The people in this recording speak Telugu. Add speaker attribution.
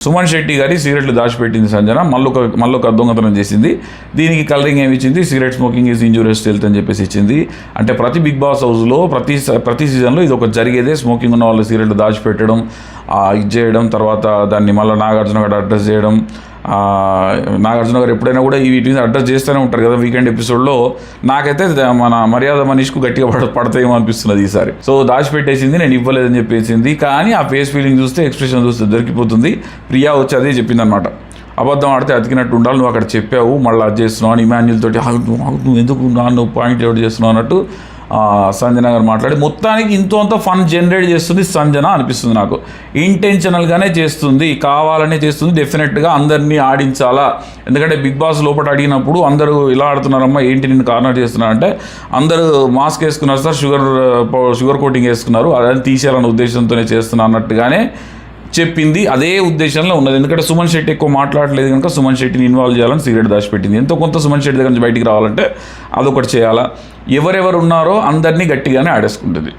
Speaker 1: సుమన్ శెట్టి గారి సిగరెట్లు దాచిపెట్టింది సంజన, మళ్ళొక దొంగతనం చేసింది. దీనికి కలరింగ్ ఏమి ఇచ్చింది, cigarette smoking is injurious to health అని చెప్పేసి ఇచ్చింది. అంటే ప్రతి బిగ్ బాస్ హౌస్లో ప్రతి సీజన్లో ఇది ఒక జరిగేదే. స్మోకింగ్ ఉన్న వాళ్ళు సిగరెట్లు దాచిపెట్టడం, ఇది చేయడం, తర్వాత దాన్ని మళ్ళీ నాగార్జున గారు అడ్రస్ చేయడం. నాగార్జున గారు ఎప్పుడైనా కూడా వీటి మీద అడ్రస్ చేస్తూనే ఉంటారు కదా వీకెండ్ ఎపిసోడ్లో. నాకైతే మన మర్యాద మనీష్కు గట్టిగా పడతాయేమో అనిపిస్తున్నది ఈసారి. సో దాచిపెట్టేసింది, నేను ఇవ్వలేదని చెప్పేసింది. కానీ ఆ ఫేస్ ఫీలింగ్ చూస్తే, ఎక్స్ప్రెషన్ చూస్తే దొరికిపోతుంది. ప్రియా వచ్చి అదే చెప్పింది అనమాట. అబద్ధం ఆడితే అతికినట్టు ఉండాలి, నువ్వు అక్కడ చెప్పావు, మళ్ళీ అది చేస్తున్నావు అని ఇమాన్యుల్ తోటి నువ్వు ఎందుకు నన్ను పాయింట్ అవుట్ చేస్తున్నావు అన్నట్టు సంజన గారు మాట్లాడి మొత్తానికి ఇంత ఫన్ జనరేట్ చేస్తుంది సంజన అనిపిస్తుంది నాకు. ఇంటెన్షనల్గానే చేస్తుంది, కావాలనే చేస్తుంది. డెఫినెట్గా అందరినీ ఆడించాలా. ఎందుకంటే బిగ్ బాస్ లోపల అడిగినప్పుడు అందరూ ఇలా ఆడుతున్నారమ్మా, ఏంటి నిన్ను కార్నర్ చేస్తున్నారంటే అందరూ మాస్క్ వేసుకున్నారు సార్, షుగర్ కోటింగ్ వేసుకున్నారు, అదని తీసేయాలన్న ఉద్దేశంతోనే చేస్తున్నా అన్నట్టుగానే చెప్పింది. అదే ఉద్దేశంలో ఉన్నది. ఎందుకంటే సుమన్ శెట్టి ఎక్కువ మాట్లాడలేదు కనుక సుమన్ శెట్టిని ఇన్వాల్వ్ చేయాలని సిగరెట్ దాచిపెట్టింది. ఎంతో కొంత సుమన్ శెట్టి దగ్గర నుంచి బయటికి రావాలంటే అదొకటి చేయాలా. ఎవరెవరు ఉన్నారో అందరినీ గట్టిగానే ఆడేసుకుంటుంది.